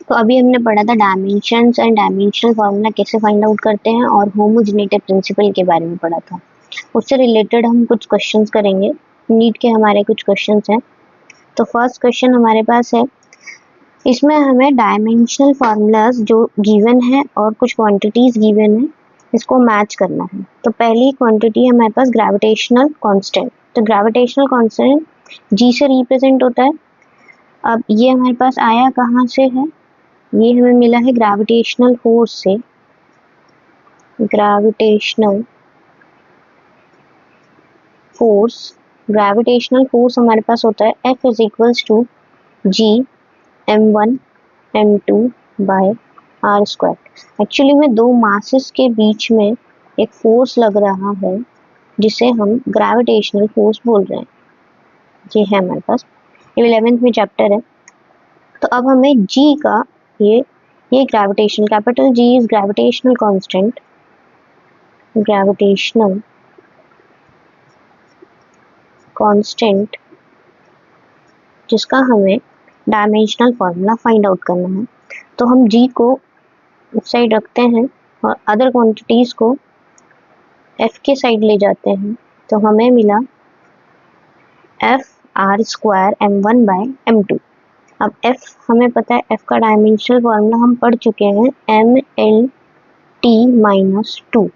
तो अभी हमने पढ़ा था डायमेंशंस एंड डायमेंशनल फार्मूला कैसे फाइंड आउट करते हैं और होमोजेनिटी प्रिंसिपल के बारे में पढ़ा था। उससे रिलेटेड हम कुछ क्वेश्चंस करेंगे। नीट के हमारे कुछ क्वेश्चंस हैं। तो फर्स्ट क्वेश्चन हमारे पास है, इसमें हमें डायमेंशनल फार्मूलाज जो गिवन है और कुछ क्वांटिटीज गिवन है इसको मैच करना है। तो पहली क्वांटिटी है हमारे पास ग्रेविटेशनल कांस्टेंट। तो ग्रेविटेशनल कांस्टेंट जी से रिप्रेजेंट होता है। अब ये हमारे पास आया कहाँ से है, ये हमें मिला है ग्रेविटेशनल फोर्स से। ग्रेविटेशनल फोर्स हमारे पास होता है F is equals to G m1 m2 by R square. Actually में दो मासेस के बीच में एक फोर्स लग रहा है जिसे हम ग्रेविटेशनल फोर्स बोल रहे हैं। ये है हमारे पास, ये 11th में चैप्टर है। तो अब हमें G का ये gravitation, capital G is gravitational constant, gravitational constant जिसका हमें डायमेंशनल फार्मूला फाइंड आउट करना है। तो हम G को उस साइड रखते हैं और अदर क्वांटिटीज को F के साइड ले जाते हैं। तो हमें मिला F are square m1 bye m2। अब F हमें पता है, F का डायमेंशनल फार्मूला हम पढ़ चुके हैं MLT-2।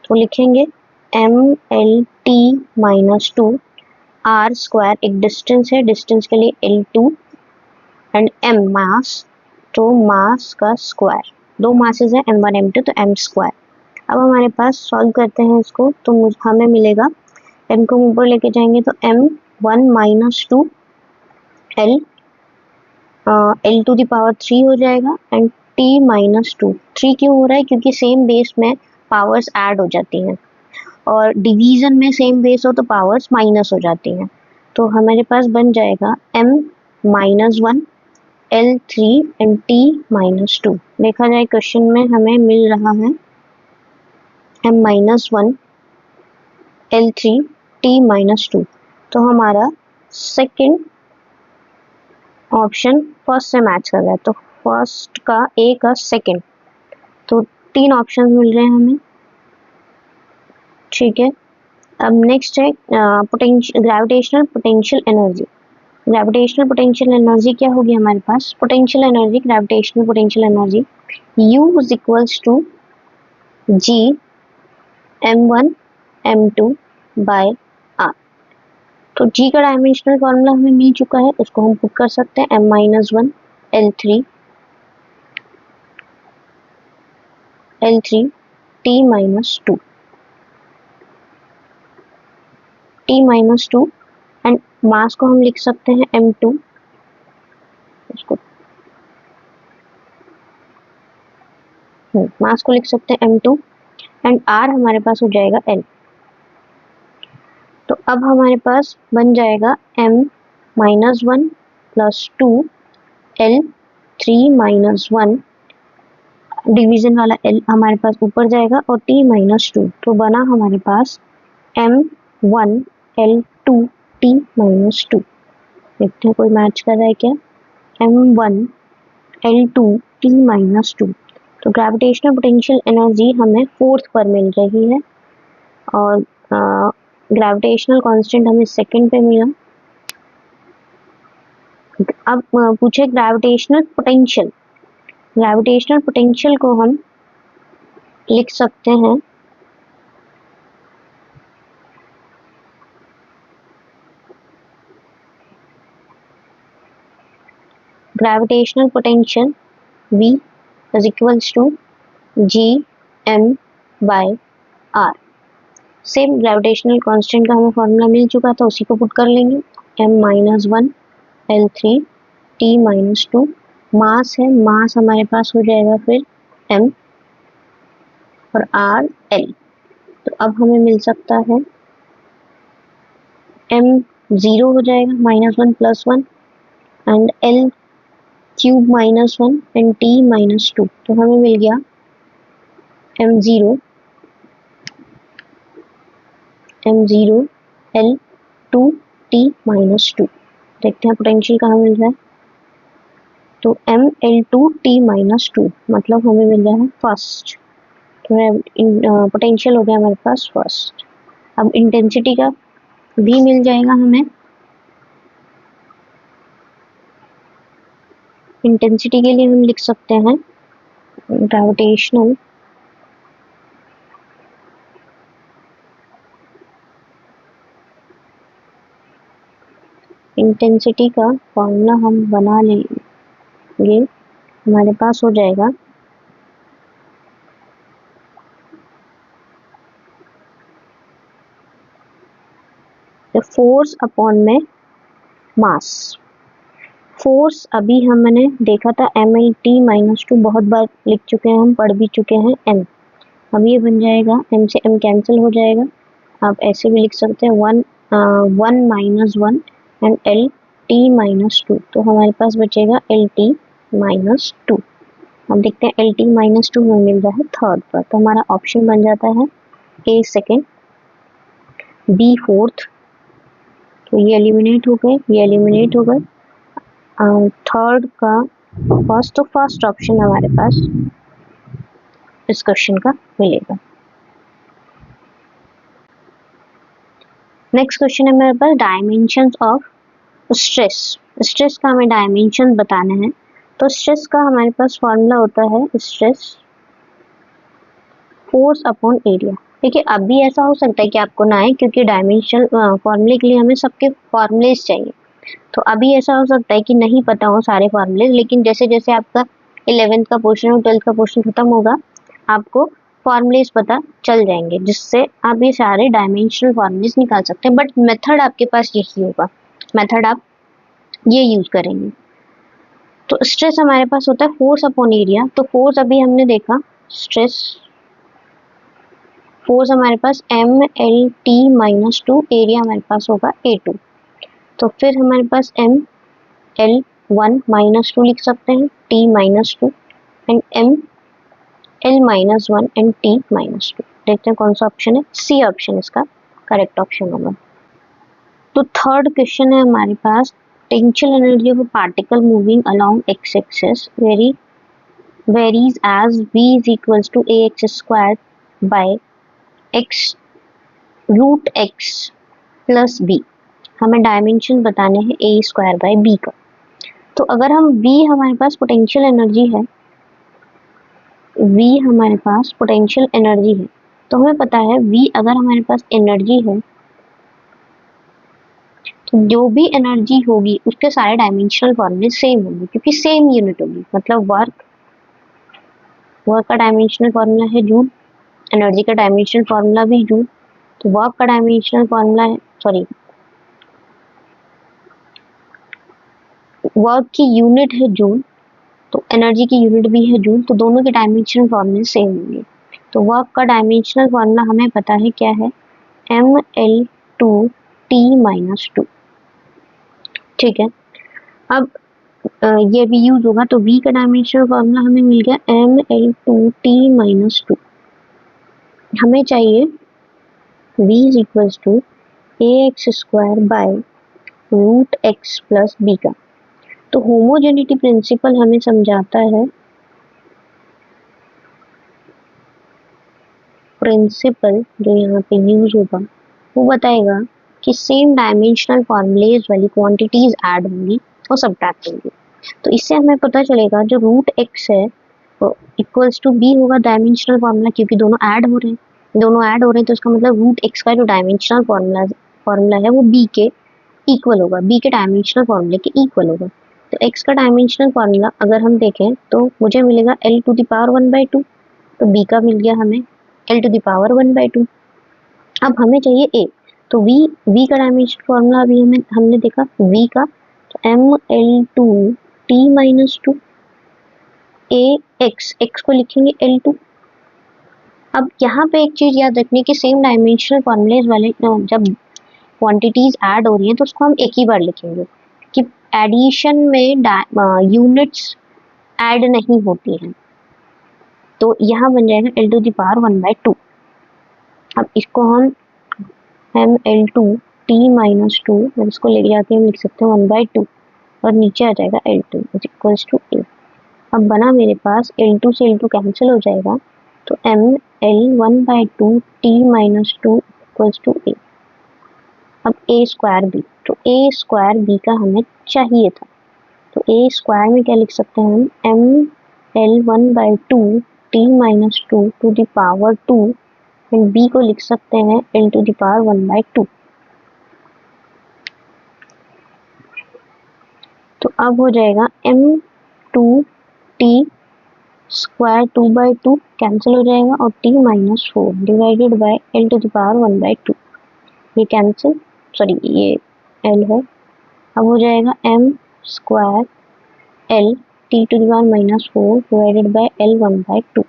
तो लिखेंगे MLT-2। आर स्क्वायर एक डिस्टेंस है, डिस्टेंस के लिए L2 एंड m मास, तो मास का स्क्वायर, दो मासेस है m1 m2 तो m स्क्वायर। अब हमारे पास सॉल्व करते हैं इसको, तो हमें मिलेगा m को ऊपर लेके जाएंगे तो m1 माइनस 2 l l⁻³ हो जाएगा एंड t माइनस 2। 3 क्यों हो रहा है, क्योंकि सेम बेस में पावर्स ऐड हो जाती हैं और डिवीजन में सेम बेस हो तो पावर्स माइनस हो जाती हैं। तो हमारे पास बन जाएगा m-1 L3 and t minus 2। देखा जाए क्वेश्चन में हमें मिल रहा है m-1 L3 t माइनस 2। तो हमारा सेकंड ऑप्शन फर्स्ट से मैच कर रहा है। तो फर्स्ट का ए का सेकंड, तो 3 ऑप्शन मिल रहे हैं हमें। ठीक है, अब नेक्स्ट है gravitational potential energy. Gravitational potential energy क्या होगी हमारे पास, potential energy, gravitational potential energy U is equals to G m1 m2 by r। तो G का डायमेंशनल फॉर्मूला हमें मिल चुका है, उसको हम पुट कर सकते हैं m-1 L3 t minus 2 and mass को हम लिख सकते हैं m2, उसको मास को लिख सकते हैं m2 एंड r हमारे पास हो जाएगा l। तो अब हमारे पास बन जाएगा m-1 प्लस 2 L3-1, डिवीजन वाला L हमारे पास ऊपर जाएगा और t माइनस 2। तो बना हमारे पास m1 L2 t माइनस 2। देखते हैं कोई मैच कर रहा है क्या, m1 L2 t माइनस 2। तो ग्रेविटेशनल पोटेंशियल एनर्जी हमें फोर्थ पर मिल रही है और ग्रेविटेशनल कांस्टेंट हमें सेकंड पे मिला। अब पूछे ग्रेविटेशनल पोटेंशियल। ग्रेविटेशनल पोटेंशियल को हम लिख सकते हैं gravitational potential V is equals to G m by r। Same gravitational constant का हमें फॉर्मूला मिल चुका था, उसी को पुट कर लेंगे m-1 L3 t माइनस 2। मास है, मास हमारे पास हो जाएगा फिर m और r l। तो अब हमें मिल सकता है m 0 हो जाएगा, -1 + 1 and l³ -1 and t minus 2। तो हमें मिल गया m0 L2 t माइनस 2। देखते हैं पोटेंशियल कहाँ मिल रहा है, तो ML2T माइनस 2 मतलब हमें मिल गया है फर्स्ट। तो पोटेंशियल हो गया हमारे पास फर्स्ट। अब इंटेंसिटी का भी मिल जाएगा हमें। इंटेंसिटी के लिए हम लिख सकते हैं ग्रेविटेशनल इंटेंसिटी का फॉर्मूला हम बना लेंगे। हमारे पास हो जाएगा फोर्स अपॉन में मास। फोर्स अभी हमने देखा था MLT माइनस 2, बहुत बार लिख चुके हैं, हम पढ़ भी चुके हैं m। अब ये बन जाएगा m से m कैंसिल हो जाएगा। आप ऐसे भी लिख सकते हैं 1 माइनस 1 एंड LT माइनस 2, तो हमारे पास बचेगा LT माइनस 2। हम देखते हैं LT माइनस 2 में मिल रहा है थर्ड पर, तो हमारा ऑप्शन बन जाता है A सेकेंड, B फोर्थ, तो ये एलिमिनेट हो गए, ये एलिमिनेट हो गए। थर्ड का फर्स्ट, तो फर्स्ट ऑप्शन हमारे पास इस क्वेश्चन का मिलेगा। नेक्स्ट क्वेश्चन है मेरे पास डायमेंशंस ऑफ स्ट्रेस। स्ट्रेस का हमें डायमेंशन बताने हैं। तो स्ट्रेस का हमारे पास फॉर्मूला होता है स्ट्रेस फोर्स अपॉन एरिया। देखिए अभी ऐसा हो सकता है कि आपको ना आए, क्योंकि डायमेंशन फॉर्मूले के लिए हमें सबके फॉर्मूलेज चाहिए। तो अभी ऐसा हो सकता है कि नहीं पता हो सारे फॉर्मूले, लेकिन जैसे जैसे आपका 11th का पोर्शन और 12th का पोर्शन खत्म होगा, आपको फॉर्मूलेज पता चल जाएंगे, जिससे आप ये सारे डायमेंशनल फॉर्मूलेज निकाल सकते हैं। बट मेथड आपके पास यही होगा, मेथड आप ये यूज करेंगे। तो स्ट्रेस हमारे पास होता है फोर्स अपॉन एरिया। तो फोर्स अभी हमने देखा, स्ट्रेस फोर्स हमारे पास MLT माइनस 2, एरिया हमारे पास होगा A2। तो फिर हमारे पास ML1 माइनस 2 लिख सकते हैं, T minus 2 and ML minus 1 and T minus 2। देखते हैं कौन सा ऑप्शन है, सी ऑप्शन इसका करेक्ट ऑप्शन होगा। तो थर्ड क्वेश्चन है हमारे पास potential energy of a particle moving along x axis varies as v is equals to ax squared by x root x plus b। हमें डायमेंशन बताने हैं a स्क्वायर बाय b का। तो अगर हम v हमारे पास पोटेंशियल एनर्जी है, v हमारे पास पोटेंशियल एनर्जी है, तो हमें पता है v अगर हमारे पास एनर्जी है, तो जो भी एनर्जी होगी उसके सारे डायमेंशनल फॉर्मूले सेम होंगे, क्योंकि सेम यूनिट होगी। मतलब वर्क का डायमेंशनल फॉर्मूला है जूल, एनर्जी का डायमेंशनल फॉर्मूला भी जूल। तो वर्क का डायमेंशनल फॉर्मूला है, सॉरी वर्क की यूनिट है जूल, तो एनर्जी की यूनिट भी है जूल, तो दोनों के डायमेंशनल फॉर्मूले सेम होंगे। तो वर्क का डायमेंशनल फॉर्मूला हमें पता है क्या है, ML2T माइनस 2। ठीक है, अब ये भी यूज होगा, तो V का डायमेंशनल फॉर्मूला हमें मिल गया ML2T माइनस 2। हमें चाहिए V is equals to AX square by root x plus b का। तो होमोजेनिटी प्रिंसिपल हमें समझाता है, प्रिंसिपल जो यहाँ पे यूज होगा वो बताएगा कि सेम डायमेंशनल फॉर्मूलेज वाली क्वांटिटीज ऐड होंगी और सब्ट्रैक्ट होंगी। तो इससे हमें पता चलेगा जो रूट x है वो इक्वल्स टू b होगा डायमेंशनल फॉर्मूला, क्योंकि दोनों ऐड हो रहे हैं, तो इसका मतलब रूट x का जो डायमेंशनल फॉर्मूला है वो b के इक्वल होगा, b के डायमेंशनल फॉर्मूले के इक्वल होगा। तो x का डायमेंशनल फॉर्मूला अगर हम देखें तो मुझे मिलेगा L टू द पावर 1/2, तो b का मिल गया हमें L टू द पावर 1/2। अब हमें चाहिए a, तो v का डायमेंशनल फॉर्मूला अभी हमने देखा v का, तो ML2T माइनस 2, x को लिखेंगे L2। अब यहाँ पे एक चीज याद रखनी कि सेम डायमेंशनल फॉर्मूलेज वाले जब क्वांटिटीज ऐड हो रही हैं तो उसको हम एक ही बार लिखेंगे, कि एडिशन में यूनिट्स ऐड नहीं होती हैं। तो यहाँ बन जाएगा L टू द पावर 1/2। अब इसको हम ML2T माइनस 2, इसको ले जाके हम लिख सकते हैं 1/2, और नीचे आ जाएगा L2 is equals to A। अब बना मेरे पास L2 से L2 कैंसिल हो जाएगा, तो m L 1/2 t minus 2 equals to a। अब a स्क्वायर b, तो a स्क्वायर b का हमें चाहिए था, तो a स्क्वायर में क्या लिख सकते हैं हम, m L 1/2 t minus 2 to the power 2, and b को लिख सकते हैं L टू द पावर 1/2। तो अब हो जाएगा m2 t स्क्वायर 2/2 कैंसिल हो जाएगा और t minus 4 divided by L to the power 1/2, ये कैंसिल, सॉरी ये L है। अब हो जाएगा m square L t to the power minus 4 divided by L 1/2,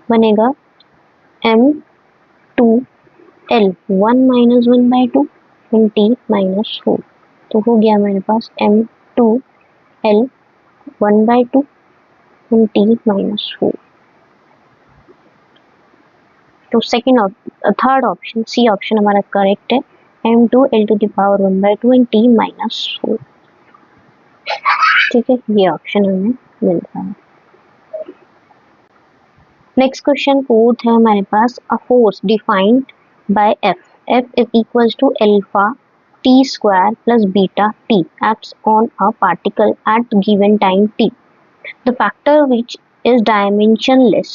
बनेगा m2 L 1 minus 1/2 and t minus 4। तो हो गया मेरे पास m2 L 1/2 and t minus 4। तो थर्ड ऑप्शन सी ऑप्शन हमारा करेक्ट है, m2 L to the power 1/2 and t minus 4। ठीक है, ये ऑप्शन हमें मिल रहा है। नेक्स्ट क्वेश्चन फोर्थ है हमारे पास, a force defined by F is equals to alpha t square plus beta t acts on a particle at given time t. The factor which is dimensionless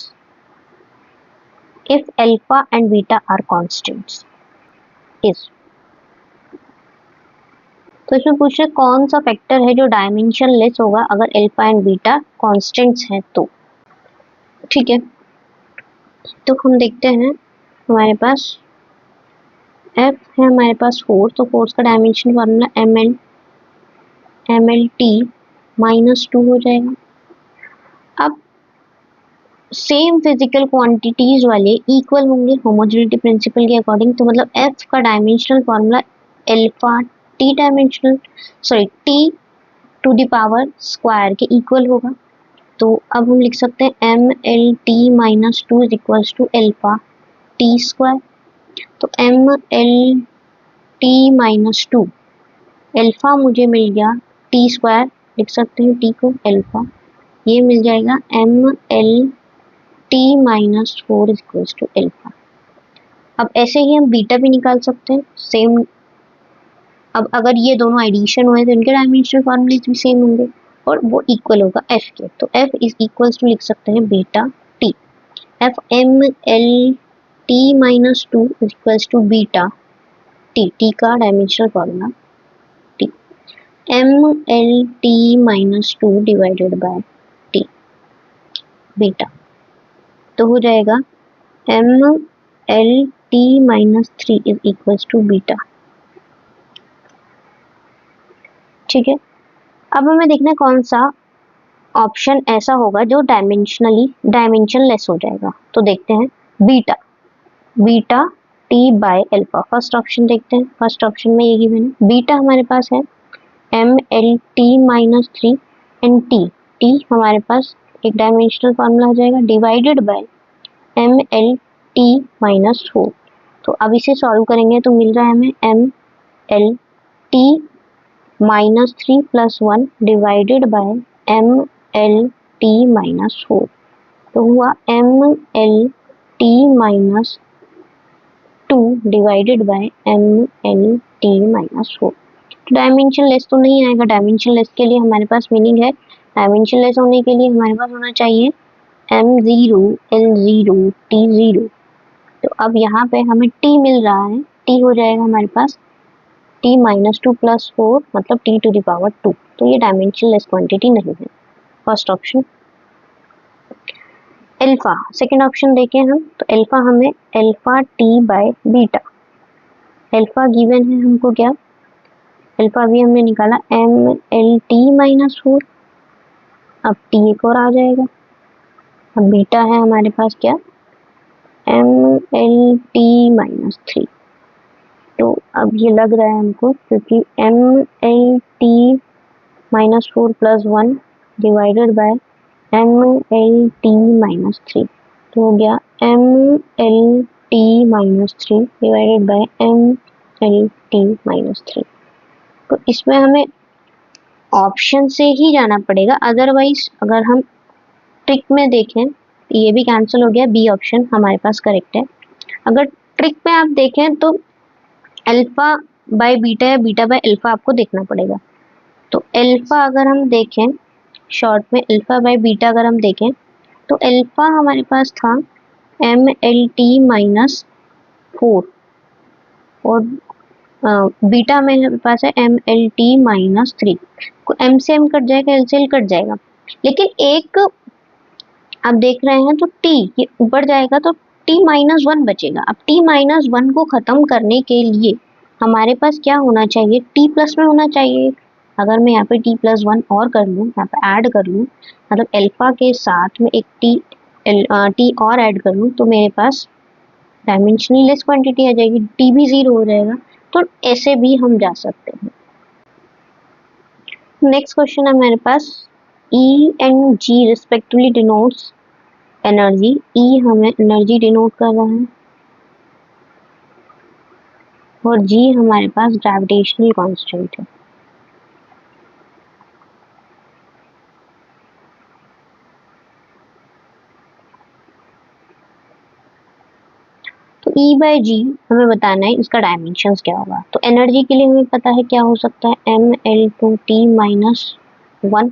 if alpha and beta are constants is। तो इसमें पूछ रहे कौन सा factor है जो dimensionless होगा अगर अल्फा एंड बीटा कांस्टेंट्स हैं तो। ठीक है, तो हम देखते हैं हमारे पास F है हमारे पास फोर्स, तो फोर्स का dimension formula ml t minus 2 हो जाएगा। अब सेम फिजिकल क्वांटिटीज वाले इक्वल होंगे होमोजेनिटी प्रिंसिपल के अकॉर्डिंग, तो मतलब F का dimensional formula alpha T dimensional T to the power square के इक्वल होगा। तो अब हम लिख सकते हैं M L T minus 2 is equals to alpha T square. तो M L T minus 2, alpha मुझे मिल गया, टी स्क्वायर लिख सकते हैं टी को अल्फा, ये मिल जाएगा M L T minus 4 is equals to alpha. अब ऐसे ही हम बीटा भी निकाल सकते हैं सेम। अब अगर ये दोनों एडिशन हुए तो इनके डायमेंशनल फॉर्मूले भी सेम होंगे और वो इक्वल होगा एफ के, तो एफ इज इक्वल्स टू लिख सकते हैं beta T. F M L T minus 2 is equals to beta T, T का dimensional formula T, M L T minus 2 divided by T beta, तो हो जाएगा M L T minus 3 is equals to beta. ठीक है, अब हमें देखना है कौन सा ऑप्शन ऐसा होगा जो डायमेंशनलेस हो जाएगा। तो देखते हैं beta T by alpha, first option देखते हैं। फर्स्ट ऑप्शन में ये गिवन है, बीटा हमारे पास है M L T minus 3 and T हमारे पास एक डायमेंशनल फॉर्मूला हो जाएगा divided by M L T minus 4। तो अब इसे सॉल्व करेंगे तो मिल रहा है हमें M L T minus 3 plus 1 divided by M L T minus 4, तो हुआ M L T minus 2 divided by M L T minus 4। Dimensionless तो नहीं आएगा, डायमेंशनलेस के लिए हमारे पास मीनिंग है, डायमेंशनलेस होने के लिए हमारे पास होना चाहिए m0 l0 t0। तो अब यहाँ पे हमें t मिल रहा है, t हो जाएगा हमारे पास t माइनस 2 प्लस 4 मतलब t टू द पावर 2, तो ये डायमेंशनलेस क्वांटिटी नहीं है। First option. Alpha second option देखें हम, तो अल्फा हमें alpha t by beta, alpha given है हमको क्या, अल्फा भी हमने निकाला एम एल टी माइनस 4, अब t एक और आ जाएगा। अब बीटा है हमारे पास क्या, एम एल टी माइनस 3, तो अब ये लग रहा है हमको क्योंकि M L T minus 4 plus 1 divided by M L T minus 3, तो हो गया M L T minus 3 divided by M L T minus 3। तो इसमें हमें ऑप्शन से ही जाना पड़ेगा, अदरवाइज अगर हम ट्रिक में देखें ये भी कैंसिल हो गया, बी ऑप्शन हमारे पास करेक्ट है। अगर ट्रिक में आप देखें तो अल्फा बाय बीटा या बीटा बाय अल्फा आपको देखना पड़ेगा। तो अल्फा अगर हम देखें शॉर्ट में, अल्फा बाय बीटा अगर हम देखें तो अल्फा हमारे पास था MLT-4 और बीटा में हमारे पास है MLT-3। एम से एम कट जाएगा, एल से एल कट जाएगा, लेकिन एक आप देख रहे हैं तो टी ये ऊपर जाएगा तो T-1 बचेगा। अब T-1 को खत्म करने के लिए हमारे पास क्या होना चाहिए, T प्लस में होना चाहिए। अगर मैं यहाँ पे T+1 और कर लूँ, यहाँ पे ऐड कर लूँ, मतलब अल्फा के साथ में एक T और ऐड कर लूँ तो मेरे पास डायमेंशनली लेस क्वांटिटी आ जाएगी, T भी 0 हो जाएगा। तो ऐसे भी हम जा सकते हैं। नेक्स्ट क्वेश्चन है मेरे पास, E and G respectively denotes energy. E हमें एनर्जी डिनोट कर रहा है और G हमारे पास ग्रेविटेशनल कांस्टेंट है। तो E बाय G हमें बताना है इसका डायमेंशंस क्या होगा। तो एनर्जी के लिए हमें पता है क्या हो सकता है, ML2T-1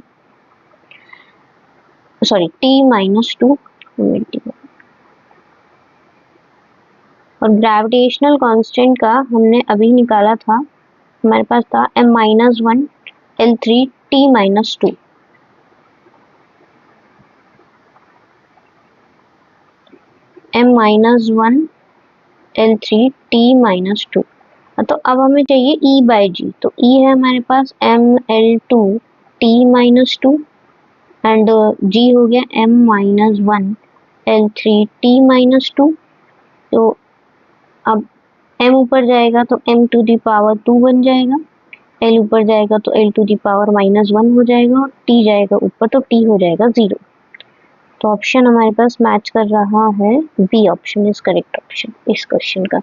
सॉरी T-2 और ग्रेविटेशनल कांस्टेंट का हमने अभी निकाला था, हमारे पास था M-1 L3T-2। M-1 L3T-2। तो अब हमें चाहिए E बाय G। तो E है हमारे पास ML2T-2 एंड G हो गया M-1 L3T-2। तो अब M ऊपर जाएगा तो M⁻2 बन जाएगा, L ऊपर जाएगा तो L⁻−1 हो जाएगा और T जाएगा ऊपर तो T हो जाएगा 0। तो ऑप्शन हमारे पास मैच कर रहा है, B option is correct option इस क्वेश्चन का।